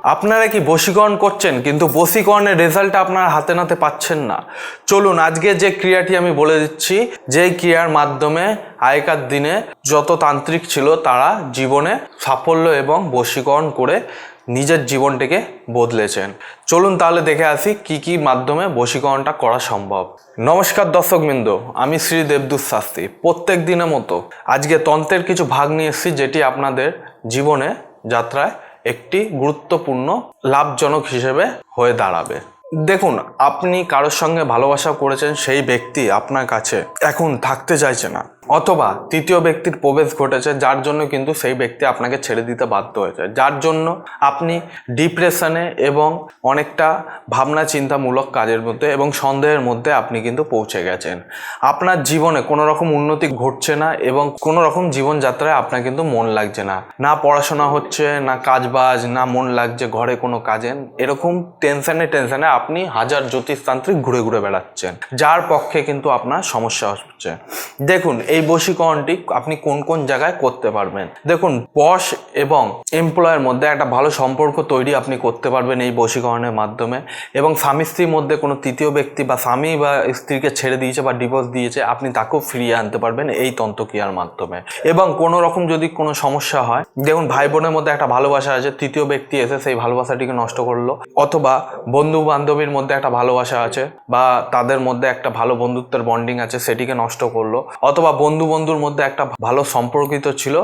আপনারা কি বশীকরণ করছেন কিন্তু বশীকরণের রেজাল্টটা আপনারা হাতে নাতে পাচ্ছেন না? চলুন আজকে যে ক্রিয়াটি আমি বলে দিচ্ছি, যেই ক্রিয়ার মাধ্যমে আগেকার দিনে যত তান্ত্রিক ছিল তারা জীবনে সাফল্য এবং বশীকরণ করে নিজের জীবনটাকে বদলেছেন। চলুন তাহলে দেখে আসি কি কি মাধ্যমে বশীকরণটা করা সম্ভব। নমস্কার দর্শকবৃন্দ, আমি শ্রী দেবদূত শাস্ত্রী। প্রত্যেক দিনের মতো আজকে তন্ত্রের কিছু ভাগ নিয়ে এসেছি, যেটি আপনাদের জীবনে যাত্রায় একটি গুরুত্বপূর্ণ লাভজনক হিসেবে হয়ে দাঁড়াবে। দেখুন, আপনি কারোর সঙ্গে ভালোবাসা করেছেন, সেই ব্যক্তি আপনার কাছে এখন থাকতে চাইছে না, অথবা তৃতীয় ব্যক্তির প্রবেশ ঘটেছে, যার জন্য কিন্তু সেই ব্যক্তি আপনাকে ছেড়ে দিতে বাধ্য হয়েছে, যার জন্য আপনি ডিপ্রেশনে এবং অনেকটা ভাবনা চিন্তামূলক কাজের মধ্যে এবং সন্দেহের মধ্যে আপনি কিন্তু পৌঁছে গেছেন। আপনার জীবনে কোনো রকম উন্নতি ঘটছে না এবং কোনো রকম জীবনযাত্রায় আপনার কিন্তু মন লাগছে না, না পড়াশোনা হচ্ছে, না কাজবাজ, না মন লাগছে ঘরে কোনো কাজে। এরকম টেনশনে আপনি হাজার জ্যোতিষতান্ত্রিক ঘুরে ঘুরে বেড়াচ্ছেন, যার পক্ষে কিন্তু আপনার সমস্যা হচ্ছে। দেখুন, এই বশীকরণটি আপনি কোন কোন জায়গায় করতে পারবেন। দেখুন, বস এবং এমপ্লয়ের মধ্যে একটা ভালো সম্পর্ক তৈরি আপনি করতে পারবেন এই বশীকরণের মাধ্যমে, এবং স্বামী স্ত্রীর মধ্যে কোনো তৃতীয় ব্যক্তি বা স্বামী বা স্ত্রীকে ছেড়ে দিয়েছে বা ডিভোর্স দিয়েছে, আপনি তাকেও ফিরিয়ে আনতে পারবেন এই তন্ত্রক্রিয়ার মাধ্যমে। এবং কোনো রকম যদি কোনো সমস্যা হয়, দেখুন ভাই বোনের মধ্যে একটা ভালোবাসা আছে, তৃতীয় ব্যক্তি এসে সেই ভালোবাসাটিকে নষ্ট করলো, অথবা বন্ধু বান্ধবীর মধ্যে একটা ভালোবাসা আছে বা তাদের মধ্যে একটা ভালো বন্ধুত্বের বন্ডিং আছে, সেটিকে নষ্ট করলো, অথবা বন্ধুর মধ্যে একটা ভালো সম্পর্কিত ছিল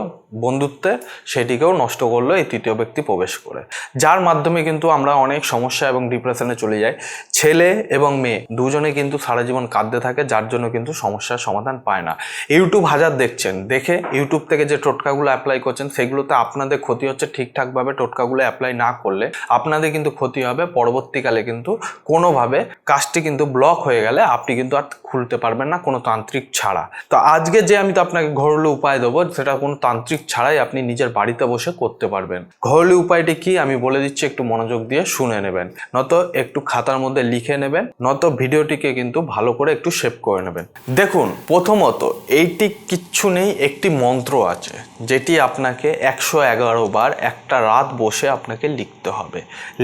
বন্ধুত্বে, সেটিকেও নষ্ট করলো এই তৃতীয় ব্যক্তি প্রবেশ করে, যার মাধ্যমে কিন্তু আমরা অনেক সমস্যা এবং ডিপ্রেশনে চলে যাই। ছেলে এবং মেয়ে দুজনে কিন্তু সারা জীবন কাঁদতে থাকে, যার জন্য কিন্তু সমস্যার সমাধান পায় না। ইউটিউব হাজার দেখছেন, দেখে ইউটিউব থেকে যে টোটকাগুলো অ্যাপ্লাই করছেন সেগুলোতে আপনাদের ক্ষতি হচ্ছে। ঠিকঠাকভাবে টোটকাগুলো অ্যাপ্লাই না করলে আপনাদের কিন্তু ক্ষতি হবে। পরবর্তীকালে কিন্তু কোনোভাবে কাজটি কিন্তু ব্লক হয়ে গেলে আপনি কিন্তু আর খুলতে পারবেন না কোনো তান্ত্রিক ছাড়া। তো আজকে যে আমি তো আপনাকে ঘরোয়া উপায় দেবো, সেটা কোনো তান্ত্রিক ছাড়াই আপনি নিজের বাড়িতে বসে করতে পারবেন। ঘরোয়া উপায়টি কি আমি বলে দিচ্ছি, একটু মনোযোগ দিয়ে শুনে নেবেন, নয়তো একটু খাতার মধ্যে লিখে নেবেন, নয়তো ভিডিওটিকে কিন্তু ভালো করে একটু সেভ করে নেবেন। দেখুন, প্রথমত এইটি কিচ্ছু নেই, একটি মন্ত্র আছে যেটি আপনাকে 111 বার একটা রাত বসে আপনাকে লিখতে হবে।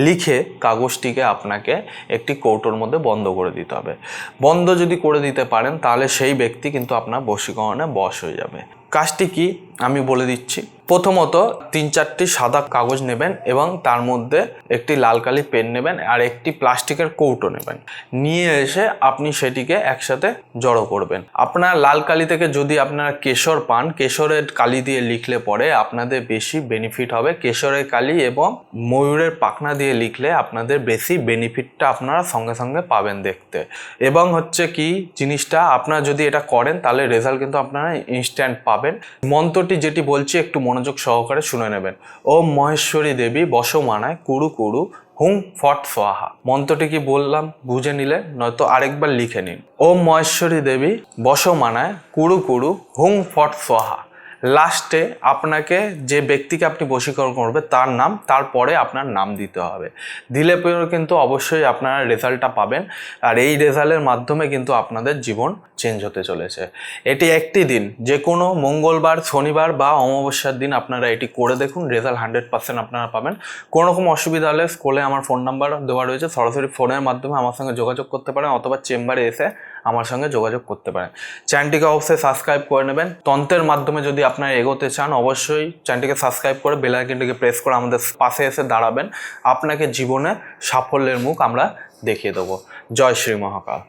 লিখে কাগজটিকে আপনাকে একটি কৌটোর মধ্যে বন্ধ করে দিতে হবে। বন্ধ যদি করে দিতে পারেন তাহলে সেই ব্যক্তি কিন্তু আপনার বশীকরণে বশ হয়ে যাবে। কাজটি কি আমি বলে দিচ্ছি। প্রথমত 3-4টি সাদা কাগজ নেবেন এবং তার মধ্যে একটি লাল কালি পেন নেবেন আর একটি প্লাস্টিকের কৌটো নেবেন। নিয়ে এসে আপনি সেটিকে একসাথে জড়ো করবেন। আপনার লাল কালি থেকে যদি আপনারা কেশর পান, কেশরের কালি দিয়ে লিখলে পরে আপনাদের বেশি বেনিফিট হবে। কেশরের কালি এবং ময়ূরের পাখনা দিয়ে লিখলে আপনাদের বেশি বেনিফিটটা আপনারা সঙ্গে সঙ্গে পাবেন দেখতে। এবং হচ্ছে কি জিনিসটা, আপনারা যদি এটা করেন তাহলে রেজাল্ট কিন্তু আপনারা ইনস্ট্যান্ট পাবেন। মন্ত্রটি যেটি বলছি একটু মনোযোগ সহকারে শুনে নেবেন। ওম মহেশ্বরী দেবী বশমানায় কুরু কুরু হুং ফট সোহা। মন্ত্রটি কি বললাম বুঝে নিলে, নয়তো আরেকবার লিখে নিন। ওম মহেশ্বরী দেবী বশমানায় কুরু কুরু হুং ফট সোহা। লাস্টে আপনাকে যে ব্যক্তিকে আপনি বশীকরণ করবে তার নাম, তারপরে আপনার নাম দিতে হবে। দিলে পরে কিন্তু অবশ্যই আপনারা রেজাল্টটা পাবেন, আর এই রেজাল্টের মাধ্যমে কিন্তু আপনাদের জীবন চেঞ্জ হতে চলেছে। এটি একটি দিন, যে কোনো মঙ্গলবার, শনিবার বা অমাবস্যার দিন আপনারা এটি করে দেখুন, রেজাল্ট 100% আপনারা পাবেন। কোনো রকম অসুবিধা হলে স্কুলে আমার ফোন নাম্বার দেওয়া রয়েছে, সরাসরি ফোনের মাধ্যমে আমার সঙ্গে যোগাযোগ করতে পারেন, অথবা চেম্বারে এসে আমার সঙ্গে যোগাযোগ করতে পারেন। চ্যানেলটিকে অবশ্যই সাবস্ক্রাইব করে নেবেন। তন্ত্রের মাধ্যমে যদি আপনারা এগোতে চান অবশ্যই চ্যানেলটিকে সাবস্ক্রাইব করে বেল আইকনটিকে প্রেস করে আমাদের পাশে এসে দাঁড়াবেন। আপনাকে জীবনে সাফল্যের মুখ আমরা দেখিয়ে দেবো। জয় শ্রী মহাকাল।